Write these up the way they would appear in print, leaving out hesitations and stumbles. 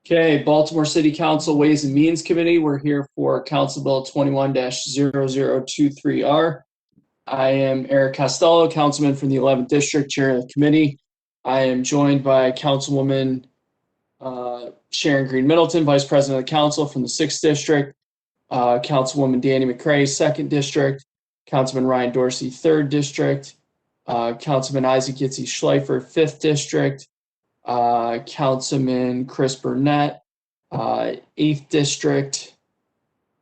Okay, Baltimore City Council Ways and Means Committee. We're here for Council Bill 21-0023R. I am Eric Costello, Councilman from the 11th District, Chair of the committee. I am joined by Councilwoman Sharon Green Middleton, Vice President of the Council from the 6th District, Councilwoman Danny McCray, 2nd District, Councilman Ryan Dorsey, 3rd District, Councilman Isaac Yitzi Schleifer, 5th District, Councilman Chris Burnett, 8th District,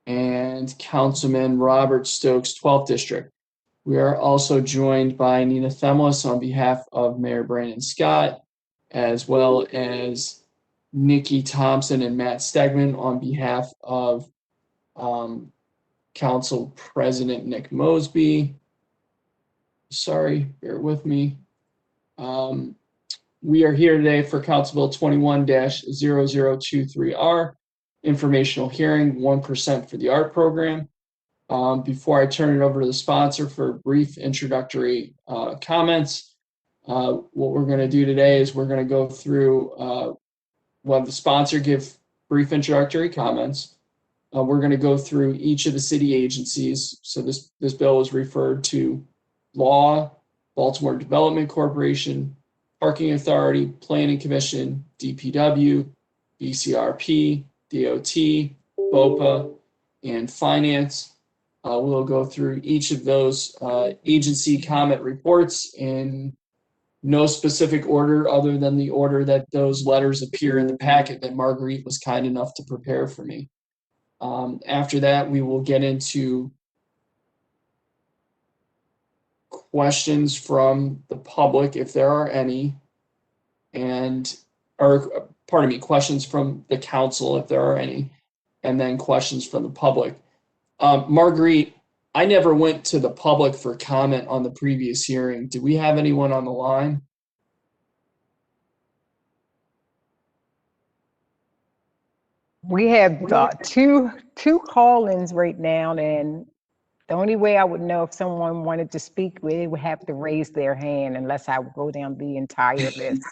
and Councilman Robert Stokes, 12th District. We are also joined by Nina Themlis on behalf of Mayor Brandon Scott, as well as Nikki Thompson and Matt Stegman on behalf of Council President Nick Mosby. Sorry, bear with me. We are here today for Council Bill 21-0023R, informational hearing, 1% for the art program. Before I turn it over to the sponsor for brief introductory comments, what we're going to do today is we're going to go through, we'll have the sponsor give brief introductory comments. We're going to go through each of the city agencies. So this bill is referred to Law, Baltimore Development Corporation, Parking Authority, Planning Commission, DPW, BCRP, DOT, BOPA, and Finance. We'll go through each of those agency comment reports in no specific order other than the order that those letters appear in the packet that Marguerite was kind enough to prepare for me. After that, we will get into questions from the public, if there are any, questions from the council, if there are any, and then questions from the public. Marguerite, I never went to the public for comment on the previous hearing. Do we have anyone on the line? We have two call-ins right now, and the only way I would know if someone wanted to speak, they would have to raise their hand unless I would go down the entire list.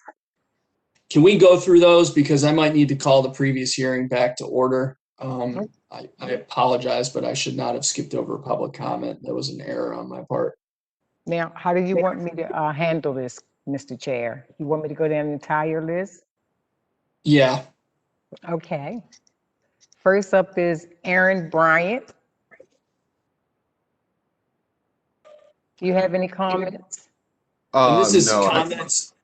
Can we go through those? Because I might need to call the previous hearing back to order. I apologize, but I should not have skipped over public comment. That was an error on my part. Now, how do you want me to handle this, Mr. Chair? You want me to go down the entire list? Yeah. Okay. First up is Aaron Bryant. Do you have any comments? This is No, comments.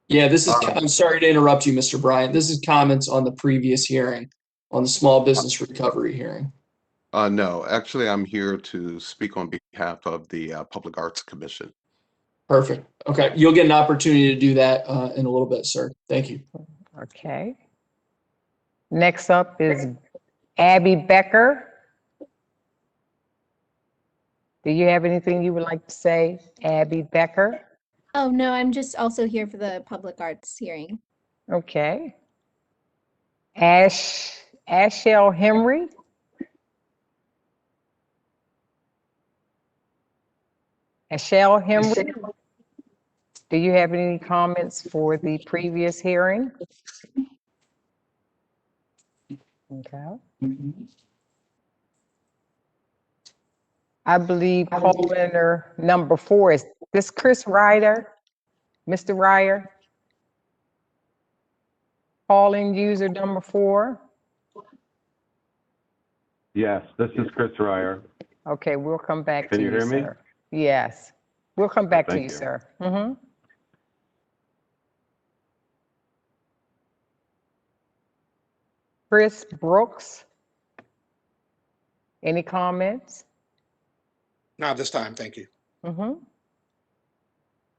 Yeah, this is, I'm sorry to interrupt you, Mr. Bryant. This is comments on the previous hearing, on the small business recovery hearing. No, actually, I'm here to speak on behalf of the Public Arts Commission. Perfect. Okay, you'll get an opportunity to do that in a little bit, sir. Thank you. Okay. Next up is Abby Becker. Do you have anything you would like to say, Abby Becker? Oh, no, I'm just also here for the public arts hearing. Okay. Ashel Henry. Ashel Henry. Do you have any comments for the previous hearing? Okay. I believe caller number 4 is this Chris Ryder, Mr. Ryder? Calling user number 4. Yes, this is Chris Ryer. Okay, we'll come back to you, Can you hear me? sir. Yes, we'll come back to Thank you, you. sir. Chris Brooks. Any comments? Not this time, thank you.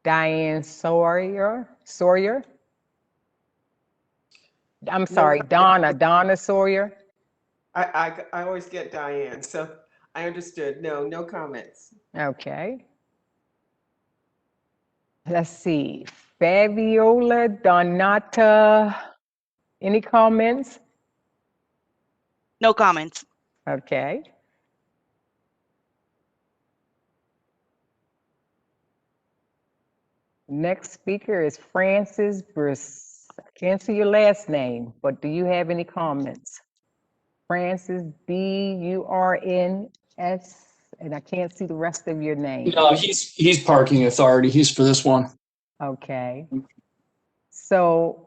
Diane Sawyer. I'm sorry, Donna Sawyer. I always get Diane, so I understood. No comments. Okay. Let's see, Fabiola Donata. Any comments? No comments. Okay. Next speaker is Francis Can't see your last name, but do you have any comments? Francis, Burns, and I can't see the rest of your name. No, he's parking authority. He's for this one. Okay. So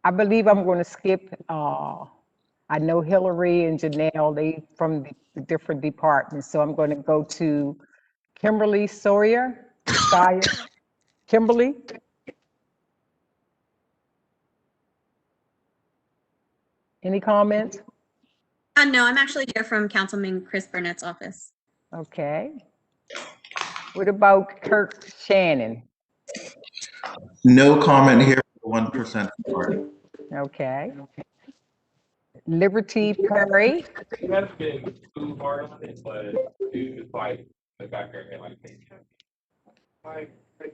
I believe I'm going to skip, I know Hillary and Janelle, they from the different departments. So I'm going to go to Kimberly Sawyer. Kimberly? Any comments? No, I'm actually here from Councilman Chris Burnett's office. Okay. What about Kirk Shannon? No comment here for the 1% part. Okay. Liberty Perry? That's big food part on it, but dude, like the Becker,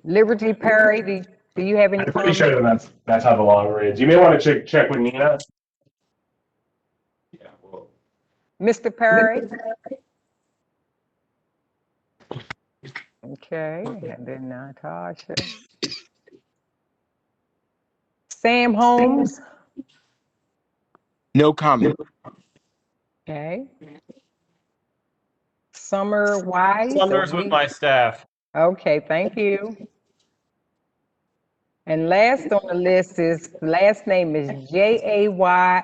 Liberty Perry, do you have any I'm pretty comments? sure that's how the law reads. You may want to check with Nina. Yeah, well, Mr. Perry? Okay, and then Natasha. Sam Holmes? No comment. Okay. Summer Wise? Summer's with my staff. Okay, thank you. And last on the list last name is Jayallal.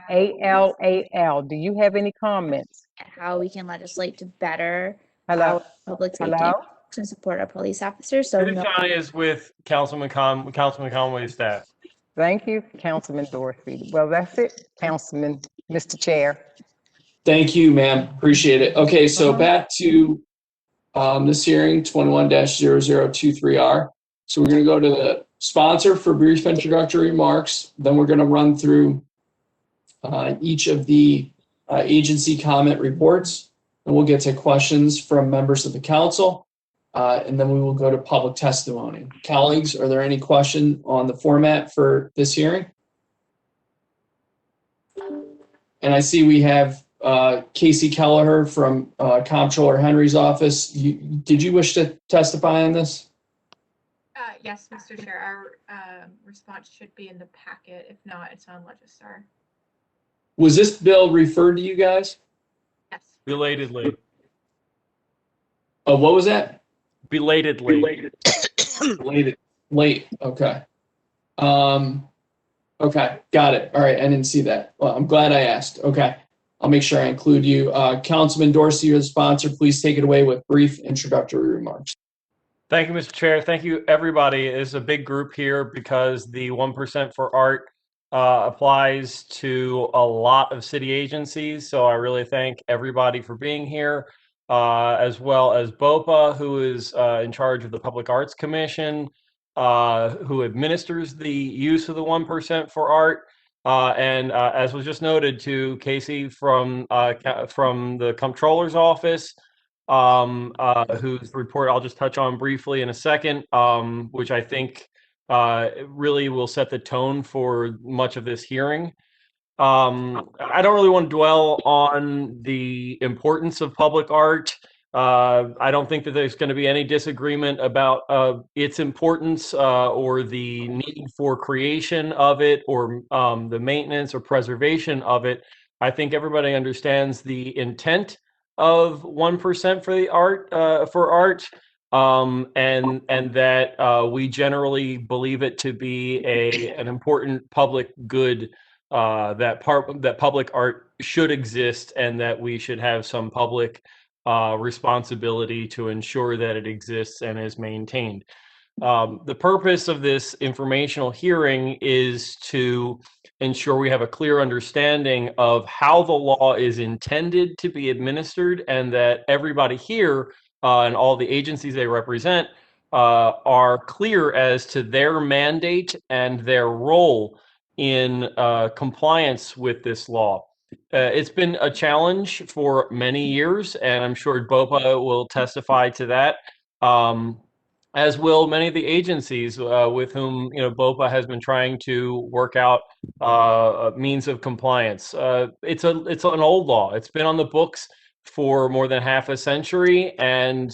Do you have any comments? How we can legislate to better Hello? our public safety Hello? and support our police officers. So City County is with Councilman Conway's staff. Thank you, Councilman Dorsey. Well, that's it, Councilman, Mr. Chair. Thank you, ma'am. Appreciate it. Okay, so back to this hearing, 21-0023R. So we're going to go to the sponsor for brief introductory remarks. Then we're going to run through each of the agency comment reports, and we'll get to questions from members of the council, and then we will go to public testimony. Colleagues, are there any questions on the format for this hearing? And I see we have Casey Kelleher from Comptroller Henry's office. Did you wish to testify on this? Yes, Mr. Chair, our response should be in the packet. If not, it's on Legistar. Was this bill referred to you guys? Yes. Belatedly. Oh, what was that? Belatedly. Late. Okay. Okay, got it. All right, I didn't see that. Well, I'm glad I asked. Okay, I'll make sure I include you. Councilman Dorsey, you're the sponsor. Please take it away with brief introductory remarks. Thank you, Mr. Chair. Thank you, everybody. It's a big group here because the 1% for art applies to a lot of city agencies. So I really thank everybody for being here, as well as BOPA, who is in charge of the Public Arts Commission, who administers the use of the 1% for art. And as was just noted, to Casey from the Comptroller's office, whose report I'll just touch on briefly in a second, which I think really will set the tone for much of this hearing. I don't really want to dwell on the importance of public art. I don't think that there's going to be any disagreement about its importance or the need for creation of it or the maintenance or preservation of it. I think everybody understands the intent of 1% for the art and that we generally believe it to be an important public good, that public art should exist and that we should have some public responsibility to ensure that it exists and is maintained. The purpose of this informational hearing is to ensure we have a clear understanding of how the law is intended to be administered and that everybody here and all the agencies they represent are clear as to their mandate and their role in compliance with this law. It's been a challenge for many years, and I'm sure BOPA will testify to that, as will many of the agencies with whom BOPA has been trying to work out means of compliance. It's an old law. It's been on the books for more than half a century, and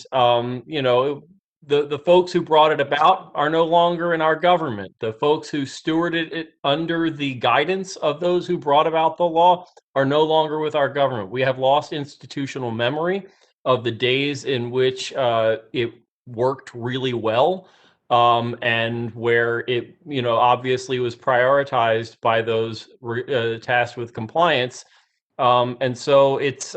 the folks who brought it about are no longer in our government. The folks who stewarded it under the guidance of those who brought about the law are no longer with our government. We have lost institutional memory of the days in which it worked really well, and where it, obviously was prioritized by those tasked with compliance. And so it's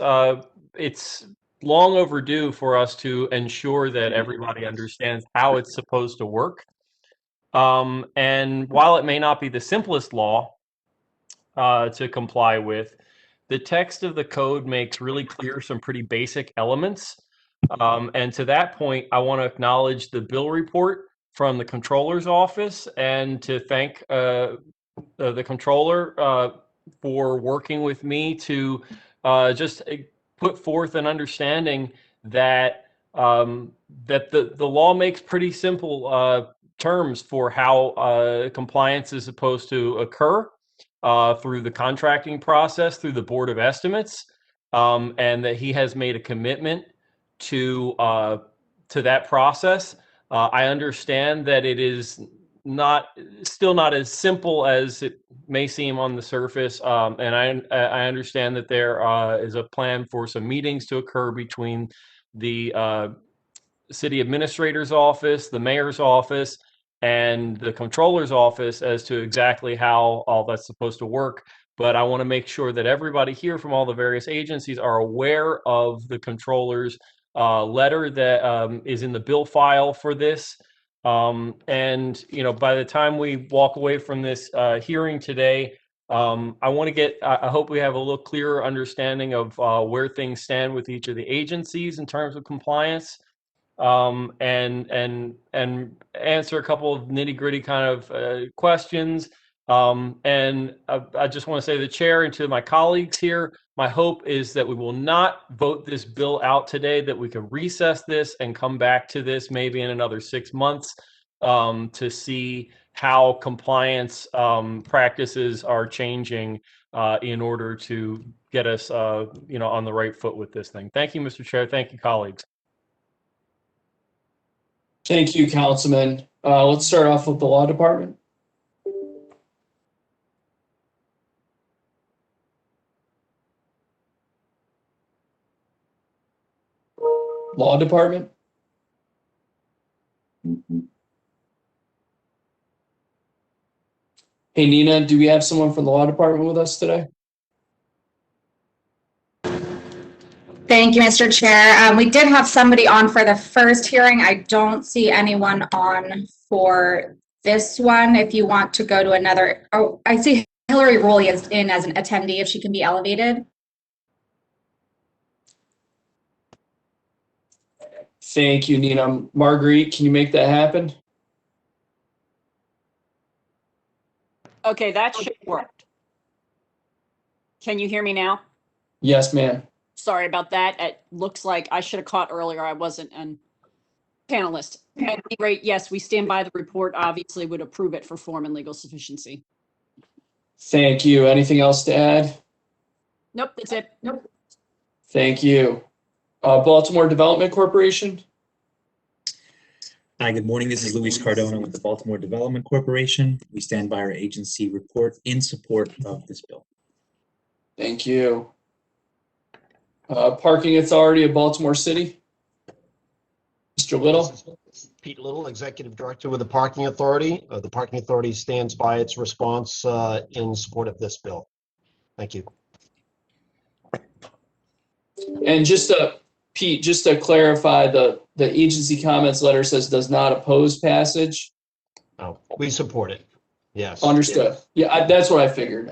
long overdue for us to ensure that everybody understands how it's supposed to work. And while it may not be the simplest law to comply with, the text of the code makes really clear some pretty basic elements. And to that point, I want to acknowledge the bill report from the controller's office and to thank the controller for working with me to just put forth an understanding that that the law makes pretty simple terms for how compliance is supposed to occur through the contracting process, through the Board of Estimates, and that he has made a commitment to that process. I understand that it is still not as simple as it may seem on the surface, and I understand that there is a plan for some meetings to occur between the city administrator's office, the mayor's office, and the controller's office as to exactly how all that's supposed to work. But I want to make sure that everybody here from all the various agencies are aware of the controller's letter that is in the bill file for this. And by the time we walk away from this hearing today, I hope we have a little clearer understanding of where things stand with each of the agencies in terms of compliance, and answer a couple of nitty-gritty kind of questions. And I just want to say to the chair and to my colleagues here, my hope is that we will not vote this bill out today, that we can recess this and come back to this maybe in another 6 months to see how compliance practices are changing in order to get us on the right foot with this thing. Thank you, Mr. Chair. Thank you, colleagues. Thank you, Councilman. Let's start off with the Law Department. Law Department. Hey, Nina, do we have someone from the Law Department with us today? Thank you, Mr. Chair. We did have somebody on for the first hearing. I don't see anyone on for this one. If you want to go to another, oh, I see Hillary Rowley is in as an attendee, if she can be elevated. Thank you, Nina. Marguerite, can you make that happen? Okay, that should work. Can you hear me now? Yes, ma'am. Sorry about that. It looks like I should have caught earlier. I wasn't a panelist. At any rate, yes, we stand by the report. Obviously, would approve it for form and legal sufficiency. Thank you. Anything else to add? Nope, that's it. Nope. Thank you. Baltimore Development Corporation. Hi, good morning. This is Luis Cardona with the Baltimore Development Corporation. We stand by our agency report in support of this bill. Thank you. Parking Authority of Baltimore City. Mr. Little. Pete Little, Executive Director with the Parking Authority. The Parking Authority stands by its response in support of this bill. Thank you. And Pete, just to clarify, the agency comments letter says does not oppose passage. Oh, we support it. Yes. Understood. Yeah, that's what I figured.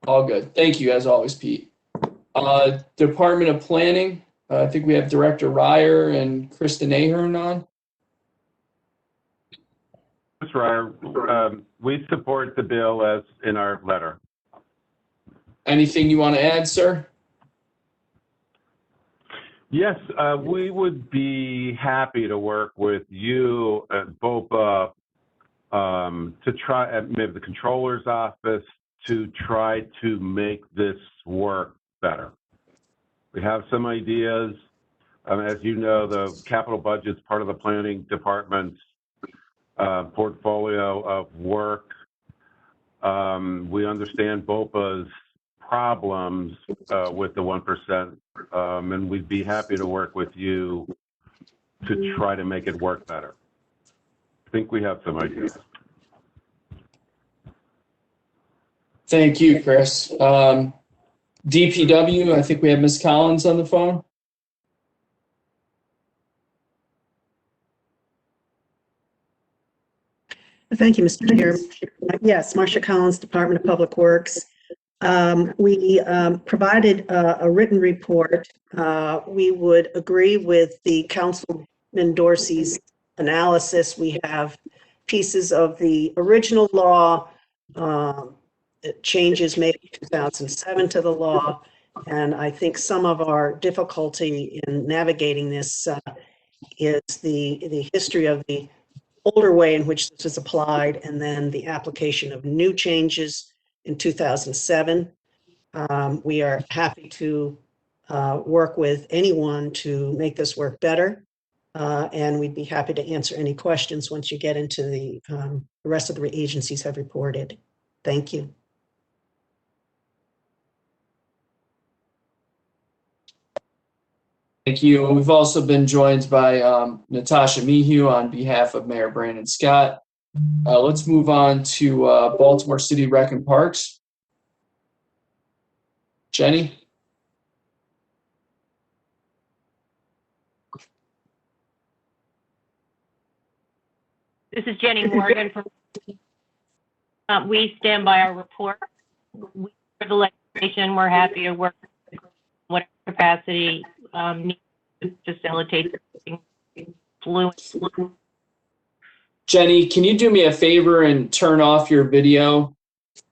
All good. Thank you, as always, Pete. Department of Planning. I think we have Director Ryer and Kristen Ahern on. Ms. Ryer, we support the bill as in our letter. Anything you want to add, sir? Yes, we would be happy to work with you at BOPA to try, maybe the controller's office, to try to make this work better. We have some ideas. As you know, the capital budget's part of the planning department's portfolio of work. We understand BOPA's problems with the 1%, and we'd be happy to work with you to try to make it work better. I think we have some ideas. Thank you, Chris. DPW, I think we have Ms. Collins on the phone. Thank you, Mr. Chair. Yes, Marcia Collins, Department of Public Works. We provided a written report. We would agree with the Councilman Dorsey's analysis. We have pieces of the original law, changes made in 2007 to the law, and I think some of our difficulty in navigating this is the history of the older way in which this was applied, and then the application of new changes in 2007. We are happy to work with anyone to make this work better, and we'd be happy to answer any questions once you get into the rest of the agencies have reported. Thank you. Thank you. We've also been joined by Natasha Meehue on behalf of Mayor Brandon Scott. Let's move on to Baltimore City Rec and Parks. Jenny? This is Jenny Morgan from we stand by our report. We for the legislation, we're happy to work in whatever capacity needs to facilitate fluent. Jenny, can you do me a favor and turn off your video?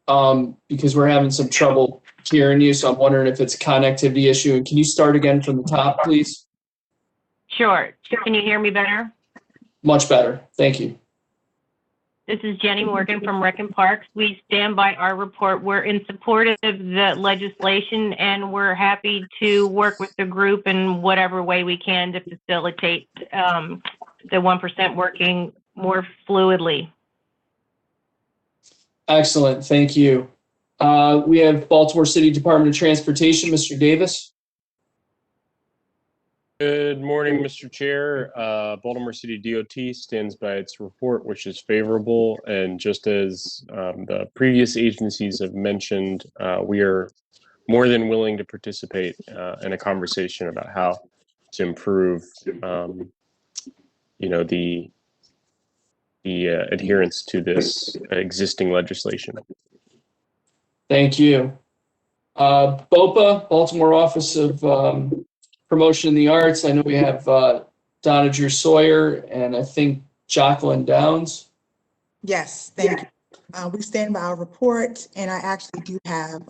Because we're having some trouble hearing you, so I'm wondering if it's a connectivity issue. And can you start again from the top, please? Sure. Can you hear me better? Much better. Thank you. This is Jenny Morgan from Rec and Parks. We stand by our report. We're in support of the legislation, and we're happy to work with the group in whatever way we can to facilitate the 1% working more fluidly. Excellent. Thank you. We have Baltimore City Department of Transportation, Mr. Davis. Good morning, Mr. Chair. Baltimore City DOT stands by its report, which is favorable. And just as the previous agencies have mentioned, we are more than willing to participate in a conversation about how to improve, the adherence to this existing legislation. Thank you. BOPA, Baltimore Office of Promotion in the Arts. I know we have Donna Drew Sawyer and I think Jacqueline Downs. Yes, thank you. We stand by our report, and I actually do have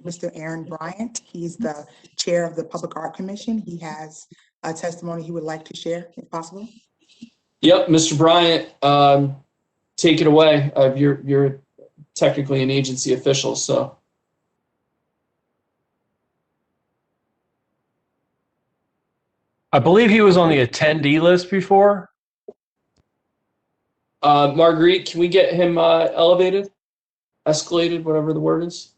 Mr. Aaron Bryant. He's the chair of the Public Art Commission. He has a testimony he would like to share, if possible. Yep, Mr. Bryant, take it away. You're technically an agency official, so. I believe he was on the attendee list before. Marguerite, can we get him elevated, escalated, whatever the word is?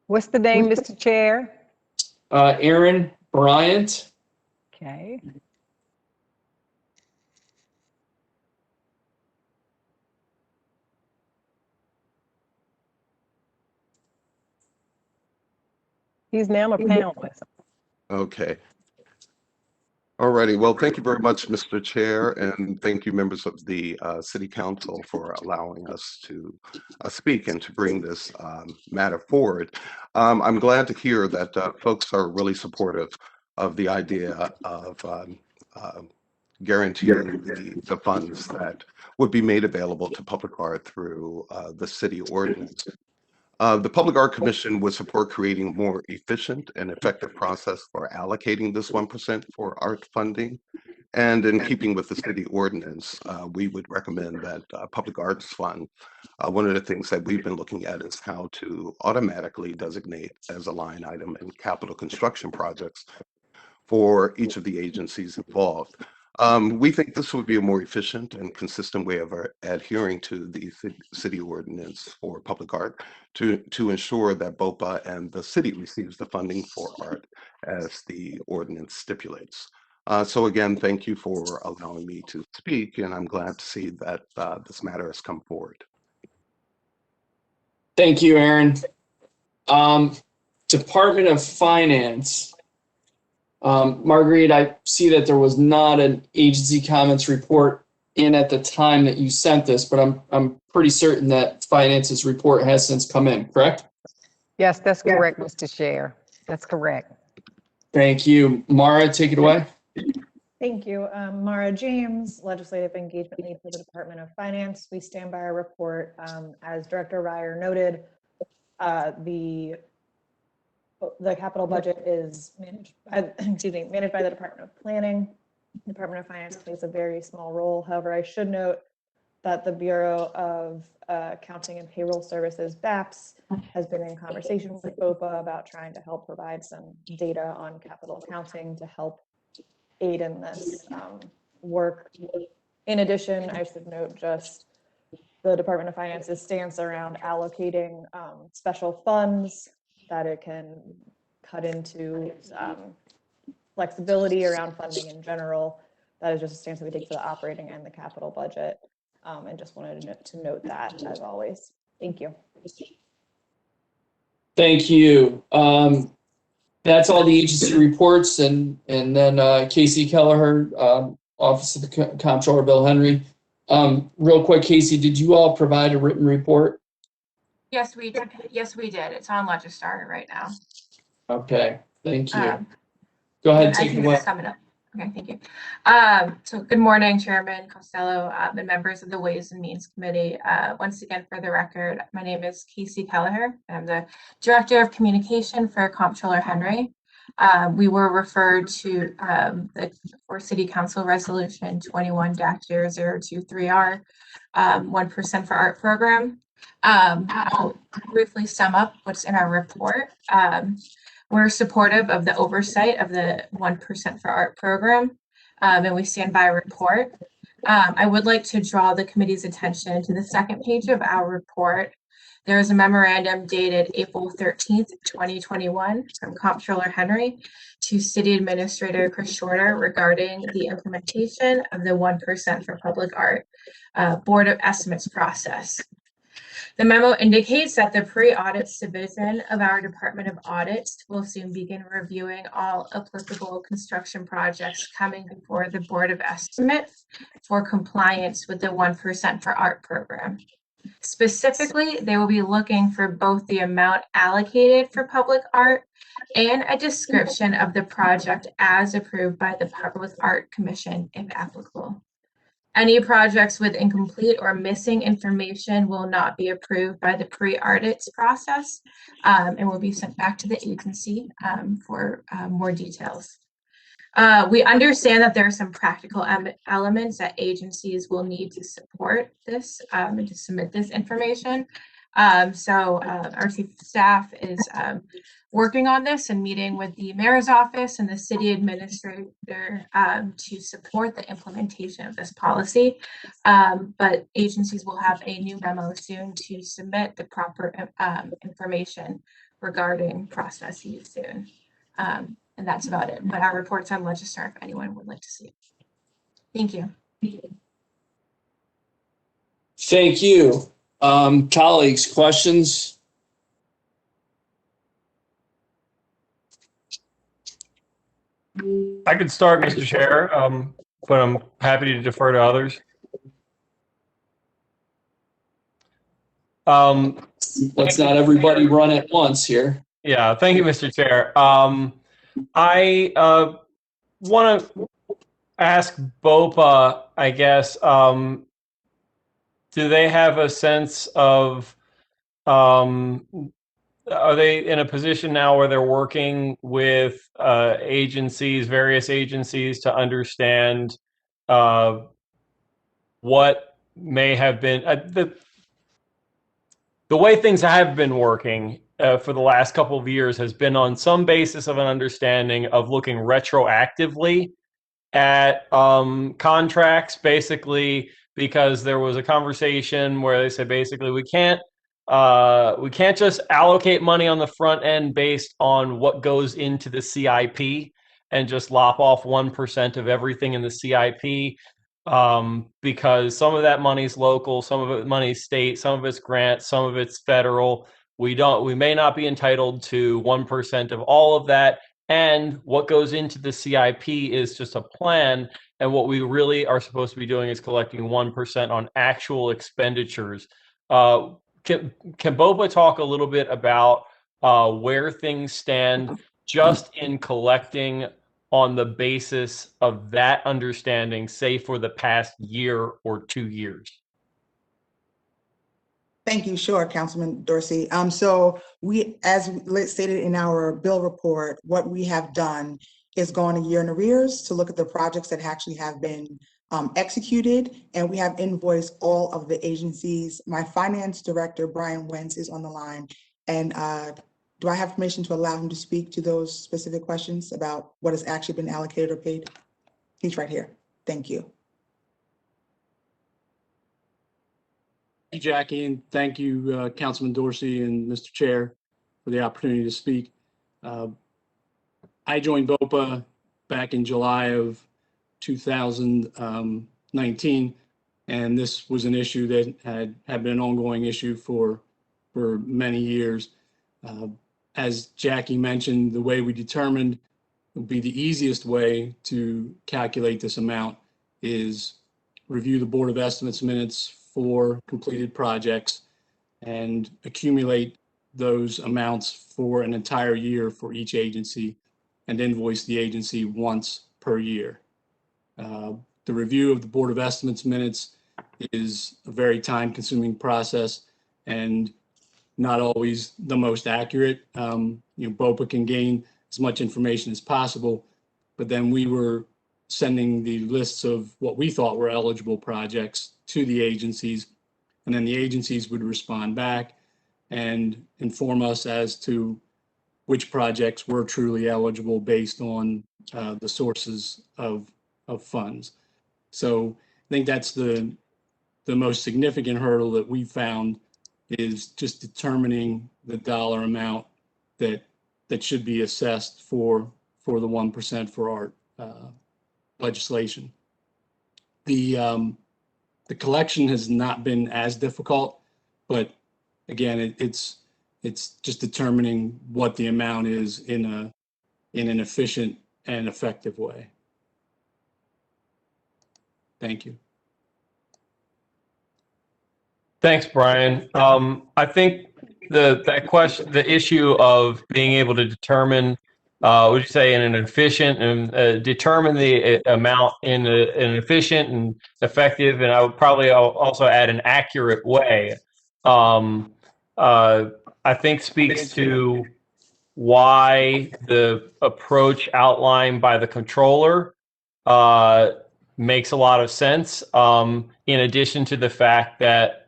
What's the name, Mr. Chair? Aaron Bryant. Okay. He's now a panelist. Okay. Alrighty. Well, thank you very much, Mr. Chair, and thank you, members of the City Council, for allowing us to speak and to bring this matter forward. I'm glad to hear that folks are really supportive of the idea of guaranteeing the funds that would be made available to public art through the city ordinance. The Public Art Commission would support creating a more efficient and effective process for allocating this 1% for art funding. And in keeping with the city ordinance, we would recommend that Public Arts Fund, one of the things that we've been looking at is how to automatically designate as a line item in capital construction projects for each of the agencies involved. We think this would be a more efficient and consistent way of adhering to the city ordinance for public art to ensure that BOPA and the city receives the funding for art as the ordinance stipulates. So again, thank you for allowing me to speak, and I'm glad to see that this matter has come forward. Thank you, Aaron. Department of Finance. Marguerite, I see that there was not an agency comments report in at the time that you sent this, but I'm pretty certain that Finance's report has since come in, correct? Yes, that's correct, Mr. Chair. That's correct. Thank you. Mara, take it away. Thank you. Mara James, Legislative Engagement Lead for the Department of Finance. We stand by our report. As Director Ryer noted, the capital budget is managed by, managed by the Department of Planning. The Department of Finance plays a very small role. However, I should note that the Bureau of Accounting and Payroll Services, BAPS, has been in conversation with BOPA about trying to help provide some data on capital accounting to help aid in this work. In addition, I should note just the Department of Finance's stance around allocating special funds that it can cut into flexibility around funding in general. That is just a stance that we take for the operating and the capital budget. And just wanted to note that, as always. Thank you. Thank you. That's all the agency reports, and then Casey Kelleher, Office of the Comptroller Bill Henry. Real quick, Casey, did you all provide a written report? Yes, we did. Yes, we did. It's on Legistar right now. Okay, thank you. Go ahead, take it away. Sum it up. Okay, thank you. So good morning, Chairman Costello and members of the Ways and Means Committee. Once again, for the record, my name is Casey Kelleher. I'm the Director of Communication for Comptroller Henry. We were referred to for City Council Resolution 21-0023R, 1% for Art program. I'll briefly sum up what's in our report. We're supportive of the oversight of the 1% for Art program, and we stand by our report. I would like to draw the committee's attention to the second page of our report. There is a memorandum dated April 13th, 2021 from Comptroller Henry to City Administrator Chris Shorter regarding the implementation of the 1% for Public Art Board of Estimates process. The memo indicates that the pre-audit division of our Department of Audits will soon begin reviewing all applicable construction projects coming before the Board of Estimates for compliance with the 1% for Art program. Specifically, they will be looking for both the amount allocated for public art and a description of the project as approved by the Public Art Commission, if applicable. Any projects with incomplete or missing information will not be approved by the pre-audits process and will be sent back to the agency for more details. We understand that there are some practical elements that agencies will need to support this and to submit this information. So our chief of staff is working on this and meeting with the mayor's office and the city administrator to support the implementation of this policy. But agencies will have a new memo soon to submit the proper information regarding processes soon. And that's about it. But our report's on Legistar if anyone would like to see it. Thank you. Thank you. Colleagues, questions? I could start, Mr. Chair, but I'm happy to defer to others. Let's not everybody run at once here. Yeah, thank you, Mr. Chair. I want to ask BOPA, I guess, do they have a sense of, are they in a position now where they're working with agencies, various agencies, to understand what may have been, the way things have been working for the last couple of years has been on some basis of an understanding of looking retroactively at contracts, basically because there was a conversation where they said basically we can't just allocate money on the front end based on what goes into the CIP and just lop off 1% of everything in the CIP, because some of that money's local, some of it money's state, some of it's grants, some of it's federal. We may not be entitled to 1% of all of that. And what goes into the CIP is just a plan. And what we really are supposed to be doing is collecting 1% on actual expenditures. Can Boba talk a little bit about where things stand just in collecting on the basis of that understanding, say for the past year or 2 years? Thank you. Sure, Councilman Dorsey. So we, as stated in our bill report, what we have done is gone a year in arrears to look at the projects that actually have been executed, and we have invoiced all of the agencies. My finance director, Brian Wentz, is on the line, and do I have permission to allow him to speak to those specific questions about what has actually been allocated or paid? He's right here. Thank you. Thank you, Jackie, and thank you, Councilman Dorsey and Mr. Chair, for the opportunity to speak. I joined BOPA back in July of 2019, and this was an issue that had been an ongoing issue for many years. As Jackie mentioned, the way we determined would be the easiest way to calculate this amount is review the Board of Estimates minutes for completed projects and accumulate those amounts for an entire year for each agency and invoice the agency once per year. The review of the Board of Estimates minutes is a very time-consuming process and not always the most accurate. BOPA can gain as much information as possible, but then we were sending the lists of what we thought were eligible projects to the agencies, and then the agencies would respond back and inform us as to which projects were truly eligible based on the sources of funds. So I think that's the most significant hurdle that we found, is just determining the dollar amount that should be assessed for the 1% for art legislation. The collection has not been as difficult, but again, it's just determining what the amount is in an efficient and effective way. Thank you. Thanks, Brian. I think the issue of being able to determine, would you say, in an efficient and determine the amount in an efficient and effective, and I would probably also add an accurate way, I think speaks to why the approach outlined by the controller makes a lot of sense, in addition to the fact that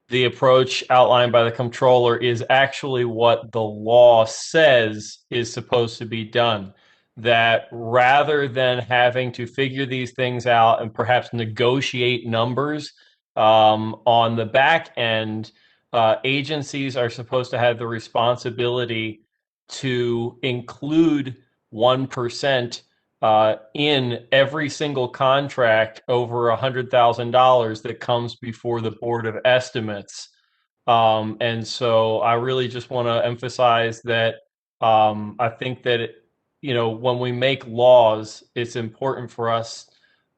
the approach outlined by the controller is actually what the law says is supposed to be done. That rather than having to figure these things out and perhaps negotiate numbers on the back end, agencies are supposed to have the responsibility to include 1% in every single contract over $100,000 that comes before the Board of Estimates. And so I really just want to emphasize that I think that, when we make laws, it's important for us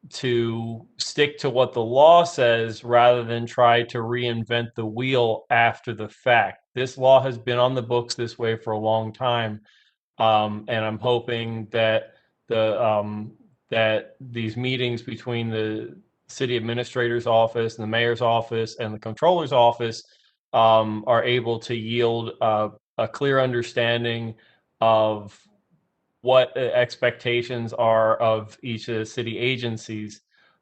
to stick to what the law says rather than try to reinvent the wheel after the fact. This law has been on the books this way for a long time. And I'm hoping that that these meetings between the city administrator's office and the mayor's office and the controller's office are able to yield a clear understanding of what the expectations are of each of the city agencies.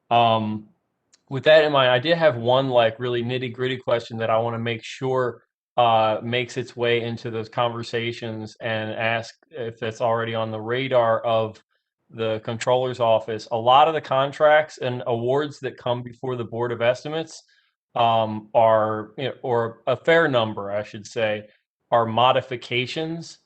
With that in mind, I did have one really nitty-gritty question that I want to make sure makes its way into those conversations and ask if that's already on the radar of the controller's office. A lot of the contracts and awards that come before the Board of Estimates are, or a fair number, I should say, are modifications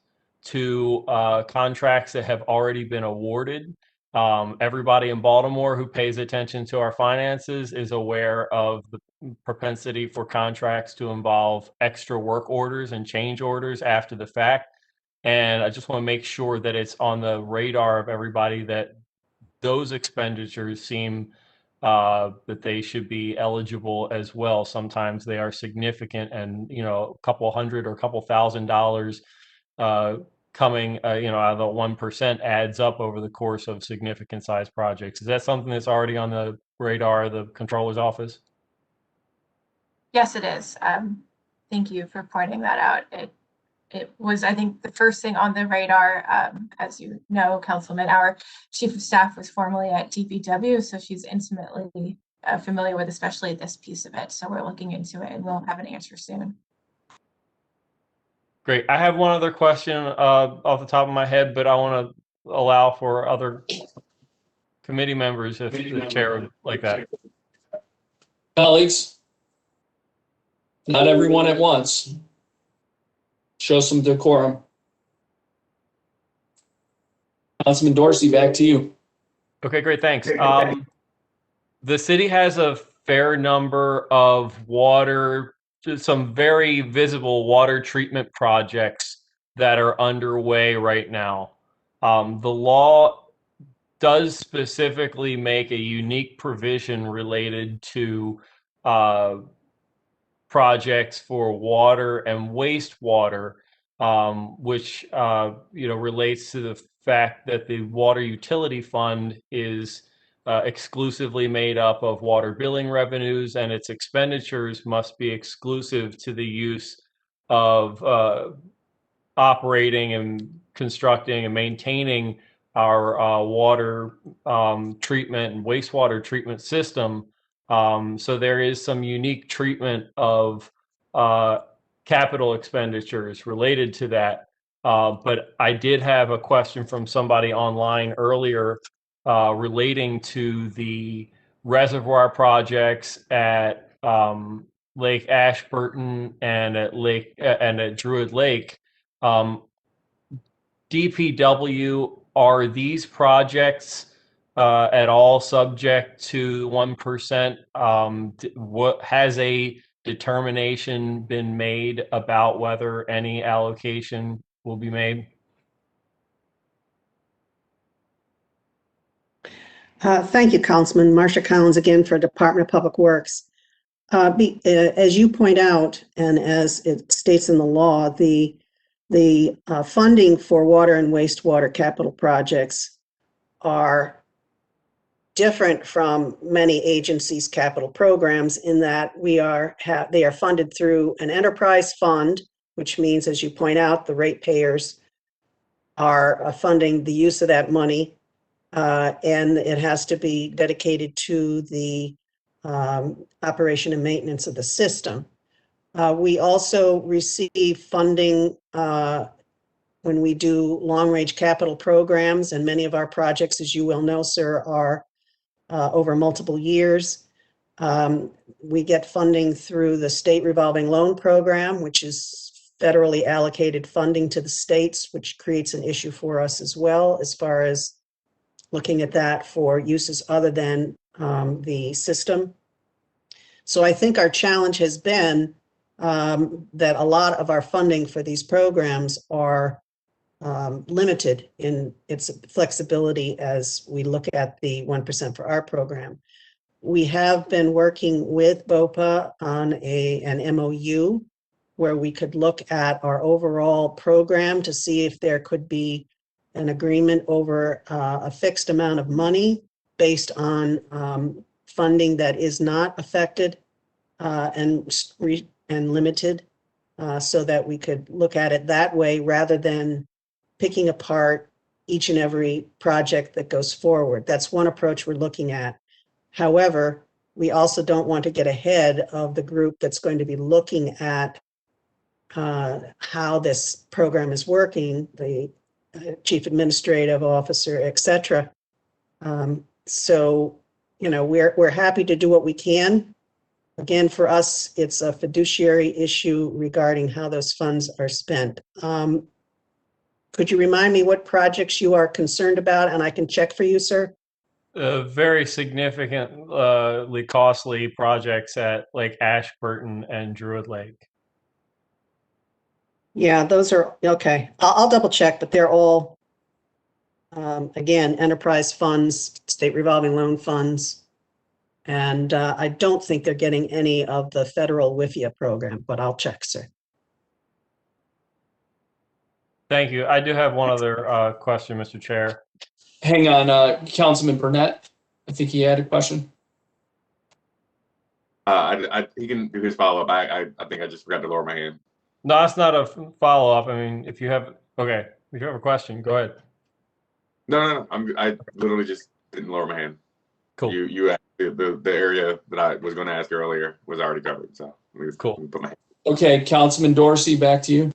to contracts that have already been awarded. Everybody in Baltimore who pays attention to our finances is aware of the propensity for contracts to involve extra work orders and change orders after the fact. And I just want to make sure that it's on the radar of everybody that those expenditures seem that they should be eligible as well. Sometimes they are significant, and a couple hundred or a couple $1,000s coming out of the 1% adds up over the course of significant size projects. Is that something that's already on the radar of the controller's office? Yes, it is. Thank you for pointing that out. It was, I think, the first thing on the radar. As you know, Councilman, our chief of staff was formerly at DPW, so she's intimately familiar with especially this piece of it. So we're looking into it, and we'll have an answer soon. Great. I have one other question off the top of my head, but I want to allow for other committee members if the chair would like that. Colleagues, not everyone at once. Show some decorum. Councilman Dorsey, back to you. Okay, great. Thanks. The city has a fair number of some very visible water treatment projects that are underway right now. The law does specifically make a unique provision related to projects for water and wastewater, which relates to the fact that the water utility fund is exclusively made up of water billing revenues, and its expenditures must be exclusive to the use of operating and constructing and maintaining our water treatment and wastewater treatment system. So there is some unique treatment of capital expenditures related to that. But I did have a question from somebody online earlier relating to the reservoir projects at Lake Ashburton and at Druid Lake. DPW, are these projects at all subject to 1%? What has a determination been made about whether any allocation will be made? Thank you, Councilman. Marcia Collins again for Department of Public Works. As you point out, and as it states in the law, the funding for water and wastewater capital projects are different from many agencies' capital programs in that they are funded through an enterprise fund, which means, as you point out, the ratepayers are funding the use of that money, and it has to be dedicated to the operation and maintenance of the system. We also receive funding when we do long-range capital programs, and many of our projects, as you well know, sir, are over multiple years. We get funding through the state revolving loan program, which is federally allocated funding to the states, which creates an issue for us as well, as far as looking at that for uses other than the system. So I think our challenge has been that a lot of our funding for these programs are limited in its flexibility as we look at the 1% for Our program. We have been working with BOPA on an MOU where we could look at our overall program to see if there could be an agreement over a fixed amount of money based on funding that is not affected and limited, so that we could look at it that way rather than picking apart each and every project that goes forward. That's one approach we're looking at. However, we also don't want to get ahead of the group that's going to be looking at how this program is working, the chief administrative officer, et cetera. So, you know, we're happy to do what we can. Again, for us, it's a fiduciary issue regarding how those funds are spent. Could you remind me what projects you are concerned about, and I can check for you, sir? Very significantly costly projects at Lake Ashburton and Druid Lake. Yeah, those are, okay. I'll double check, but they're all, again, enterprise funds, state revolving loan funds. And I don't think they're getting any of the federal WIFIA program, but I'll check, sir. Thank you. I do have one other question, Mr. Chair. Hang on, Councilman Burnett. I think he had a question. He can do his follow up. I think I just forgot to lower my hand. No, that's not a follow up. I mean, if you have, okay, if you have a question, go ahead. No. I literally just didn't lower my hand. Cool. You asked the area that I was going to ask earlier was already covered. So cool. Let me put my hand. Okay, Councilman Dorsey, back to you.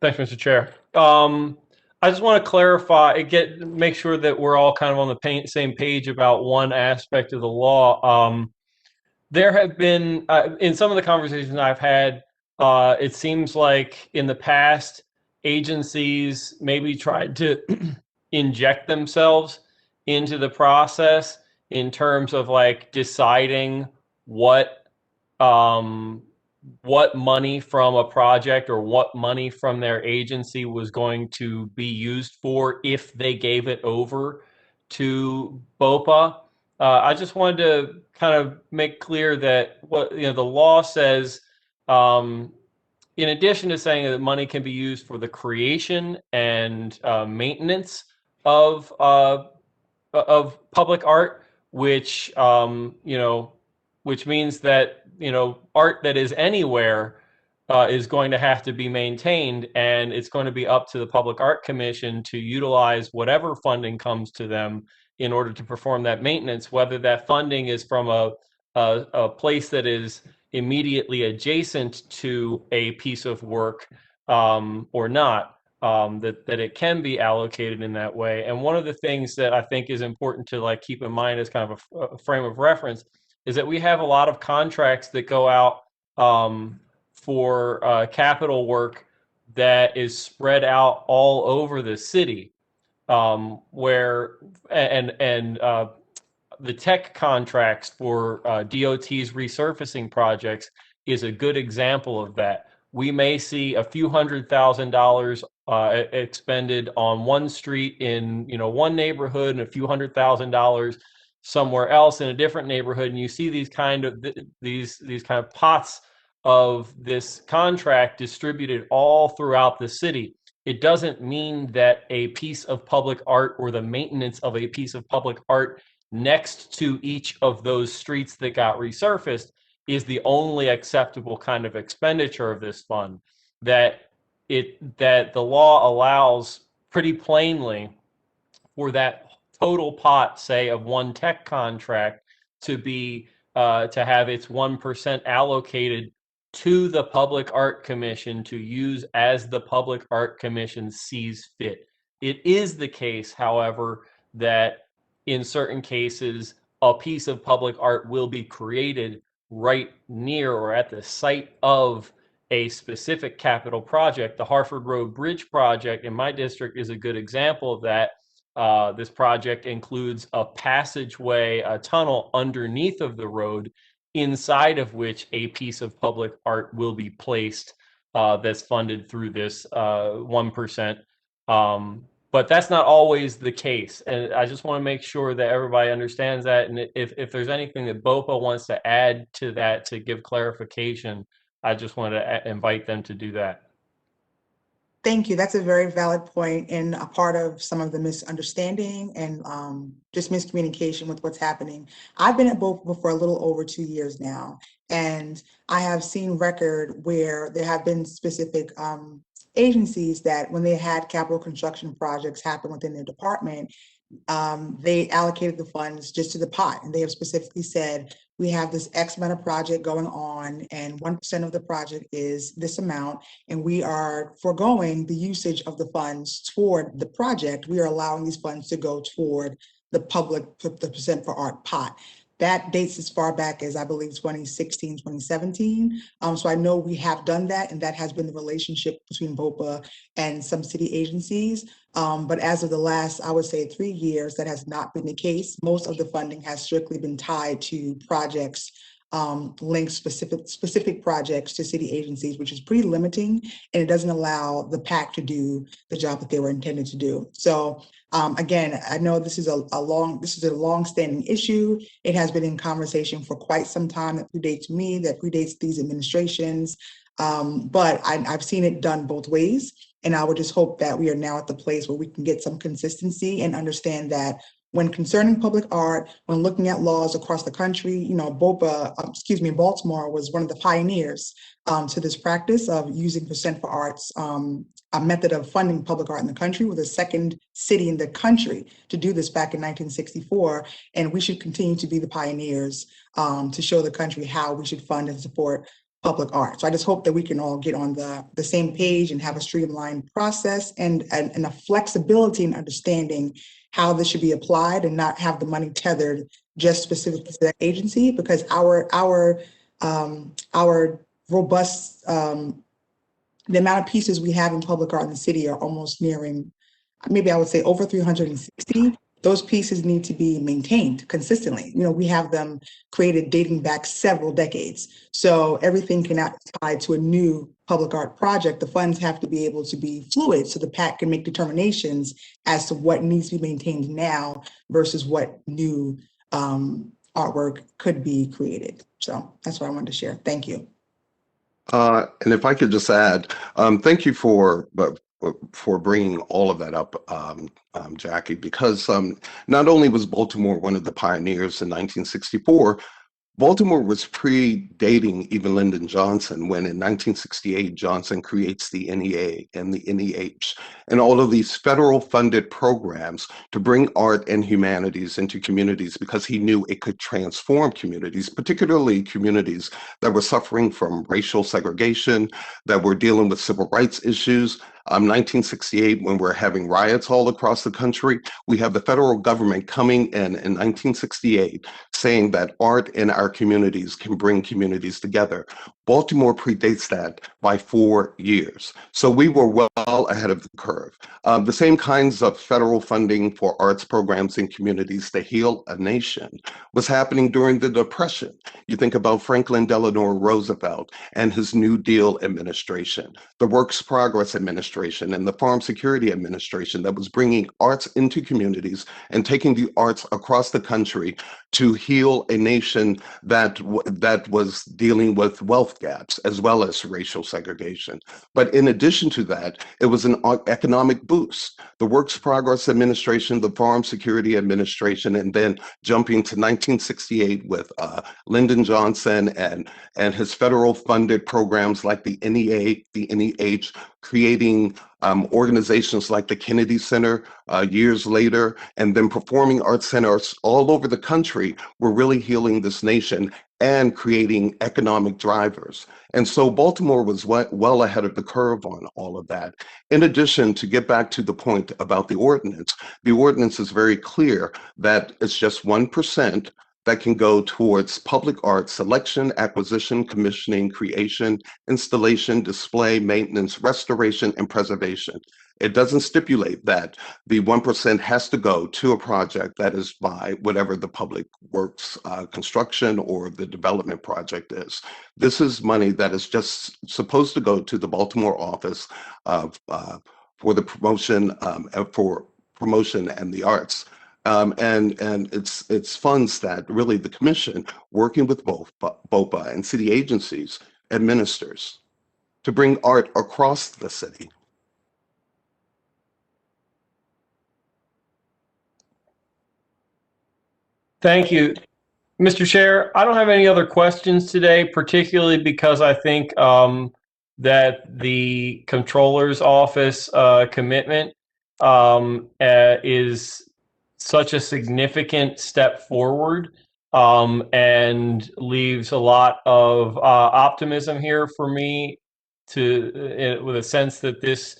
Thanks, Mr. Chair. I just want to clarify, make sure that we're all kind of on the same page about one aspect of the law. There have been, in some of the conversations I've had, it seems like in the past, agencies maybe tried to inject themselves into the process in terms of like deciding what money from a project or what money from their agency was going to be used for if they gave it over to BOPA. I just wanted to kind of make clear that what the law says, in addition to saying that money can be used for the creation and maintenance of public art, which which means that art that is anywhere is going to have to be maintained, and it's going to be up to the Public Art Commission to utilize whatever funding comes to them in order to perform that maintenance, whether that funding is from a place that is immediately adjacent to a piece of work or not, that it can be allocated in that way. And one of the things that I think is important to like keep in mind as kind of a frame of reference is that we have a lot of contracts that go out for capital work that is spread out all over the city, where the tech contracts for DOT's resurfacing projects is a good example of that. We may see a few $100,000 expended on one street in one neighborhood and a few $100,000 somewhere else in a different neighborhood, and you see these kind of pots of this contract distributed all throughout the city. It doesn't mean that a piece of public art or the maintenance of a piece of public art next to each of those streets that got resurfaced is the only acceptable kind of expenditure of this fund. That the law allows pretty plainly for that total pot, say, of one tech contract to be to have its 1% allocated to the Public Art Commission to use as the Public Art Commission sees fit. It is the case, however, that in certain cases, a piece of public art will be created right near or at the site of a specific capital project. The Harford Road Bridge project in my district is a good example of that. This project includes a passageway, a tunnel underneath of the road, inside of which a piece of public art will be placed that's funded through this 1%. But that's not always the case. And I just want to make sure that everybody understands that. And if there's anything that BOPA wants to add to that to give clarification, I just want to invite them to do that. Thank you. That's a very valid point and a part of some of the misunderstanding and just miscommunication with what's happening. I've been at BOPA for a little over 2 years now, and I have seen record where there have been specific agencies that when they had capital construction projects happen within their department, they allocated the funds just to the pot, and they have specifically said, we have this X amount of project going on, and 1% of the project is this amount, and we are foregoing the usage of the funds toward the project. We are allowing these funds to go toward the percent for art pot. That dates as far back as, I believe, 2016, 2017. So I know we have done that, and that has been the relationship between BOPA and some city agencies. But as of the last, I would say 3 years, that has not been the case. Most of the funding has strictly been tied to projects, linked specific projects to city agencies, which is pretty limiting, and it doesn't allow the PAC to do the job that they were intended to do. So again, I know this is a long-standing issue. It has been in conversation for quite some time, that predates me, that predates these administrations. But I've seen it done both ways. And I would just hope that we are now at the place where we can get some consistency and understand that when concerning public art, when looking at laws across the country, you know, Baltimore was one of the pioneers to this practice of using percent for arts, a method of funding public art in the country. We're the second city in the country to do this back in 1964. And we should continue to be the pioneers to show the country how we should fund and support public art. So I just hope that we can all get on the same page and have a streamlined process and a flexibility and understanding how this should be applied, and not have the money tethered just specifically to that agency, because our robust, the amount of pieces we have in public art in the city are almost nearing, maybe I would say over 360. Those pieces need to be maintained consistently. You know, we have them created dating back several decades. So everything cannot be tied to a new public art project. The funds have to be able to be fluid, so the PAC can make determinations as to what needs to be maintained now versus what new artwork could be created. So that's what I wanted to share. Thank you. And if I could just add, thank you for bringing all of that up, Jackie, because not only was Baltimore one of the pioneers in 1964, Baltimore was predating even Lyndon Johnson when in 1968, Johnson creates the NEA and the NEH and all of these federal funded programs to bring art and humanities into communities, because he knew it could transform communities, particularly communities that were suffering from racial segregation, that were dealing with civil rights issues. 1968, when we're having riots all across the country, we have the federal government coming in 1968 saying that art in our communities can bring communities together. Baltimore predates that by 4 years. So we were well ahead of the curve. The same kinds of federal funding for arts programs in communities to heal a nation was happening during the Depression. You think about Franklin Delano Roosevelt and his New Deal administration, the Works Progress administration, and the Farm Security Administration that was bringing arts into communities and taking the arts across the country to heal a nation that was dealing with wealth gaps as well as racial segregation. But in addition to that, it was an economic boost. The Works Progress Administration, the Farm Security Administration, and then jumping to 1968 with Lyndon Johnson and his federal funded programs like the NEA, the NEH, creating organizations like the Kennedy Center years later, and then performing arts centers all over the country were really healing this nation and creating economic drivers. And so Baltimore was well ahead of the curve on all of that. In addition, to get back to the point about the ordinance is very clear that it's just 1% that can go towards public art selection, acquisition, commissioning, creation, installation, display, maintenance, restoration, and preservation. It doesn't stipulate that the 1% has to go to a project that is by whatever the public works construction or the development project is. This is money that is just supposed to go to the Baltimore office for the promotion and the arts. And it's funds that really the commission, working with both BOPA and city agencies, administers to bring art across the city. Thank you. Mr. Chair, I don't have any other questions today, particularly because I think that the Controller's Office commitment is such a significant step forward, and leaves a lot of optimism here for me with a sense that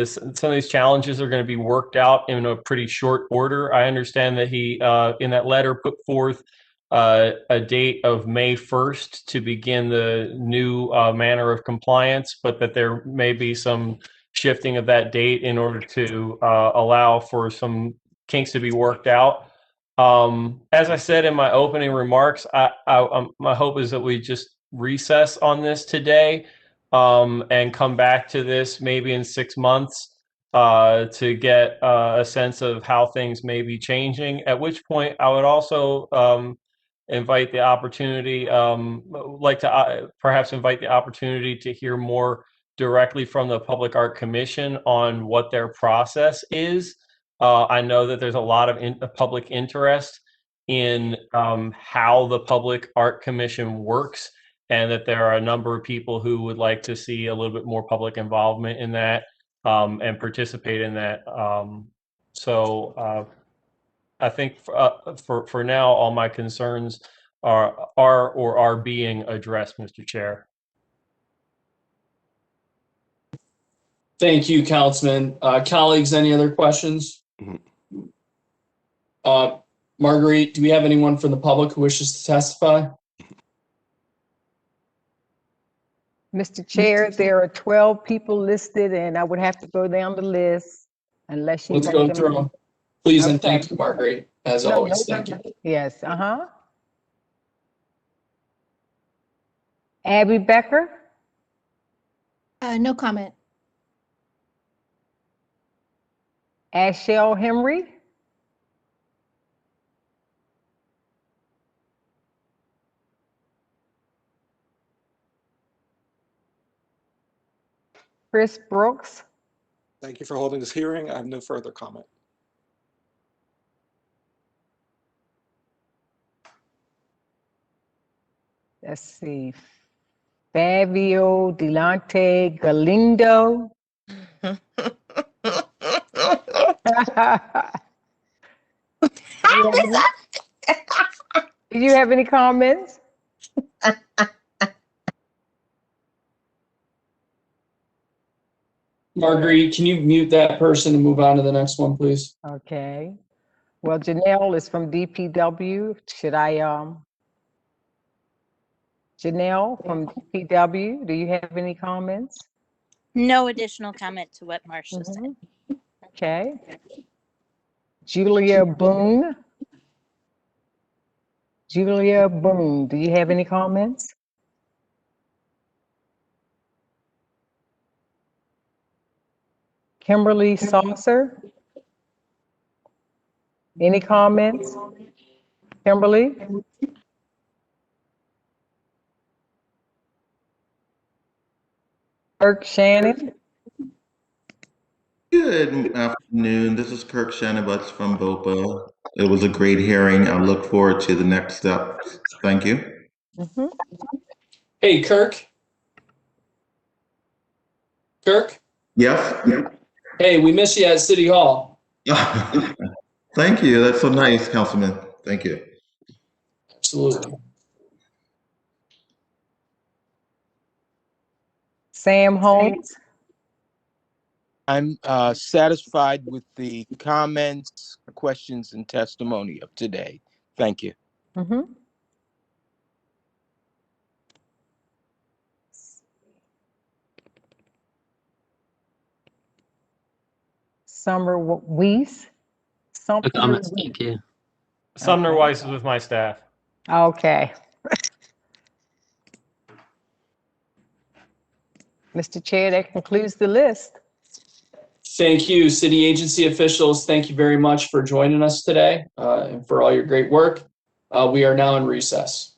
some of these challenges are going to be worked out in a pretty short order. I understand that he, in that letter, put forth a date of May 1st to begin the new manner of compliance, but that there may be some shifting of that date in order to allow for some kinks to be worked out. As I said in my opening remarks, my hope is that we just recess on this today, and come back to this maybe in 6 months to get a sense of how things may be changing. At which point, I would also invite the opportunity, perhaps invite the opportunity to hear more directly from the Public Art Commission on what their process is. I know that there's a lot of public interest in how the Public Art Commission works, and that there are a number of people who would like to see a little bit more public involvement in that, and participate in that. So I think for now, all my concerns are being addressed, Mr. Chair. Thank you, Councilman. Colleagues, any other questions? Marguerite, do we have anyone from the public who wishes to testify? Mr. Chair, there are 12 people listed, and I would have to go down the list unless you. Let's go through them. Please, and Okay. thank you, Marguerite, as always. Thank you. Yes, Abby Becker, No comment. Ashell Henry, Chris Brooks, Thank you for holding this hearing. I have no further comment. let's see, Fabio Delante Galindo. Do you have any comments? Marguerite, can you mute that person and move on to the next one, please? Okay. Well, Janelle is from DPW. Should I, Janelle from DPW, do you have any comments? No additional comment to what Marcia said. Okay. Julia Boone. Julia Boone, do you have any comments? Kimberly Saucer. Any comments? Kimberly? Kirk Shannon. Good afternoon. This is Kirk Shanabutz from BOPA. It was a great hearing. I look forward to the next step. Thank you. Hey, Kirk. Kirk? Yes? Hey, we miss you at City Hall. Thank you. That's so nice, Councilman. Thank you. Absolutely. Sam Holmes. I'm satisfied with the comments, questions, and testimony of today. Thank you. Summer Weiss. Thank you. Sumner Weiss is with my staff. Okay. Mr. Chair, that concludes the list. Thank you, city agency officials. Thank you very much for joining us today and for all your great work. We are now in recess.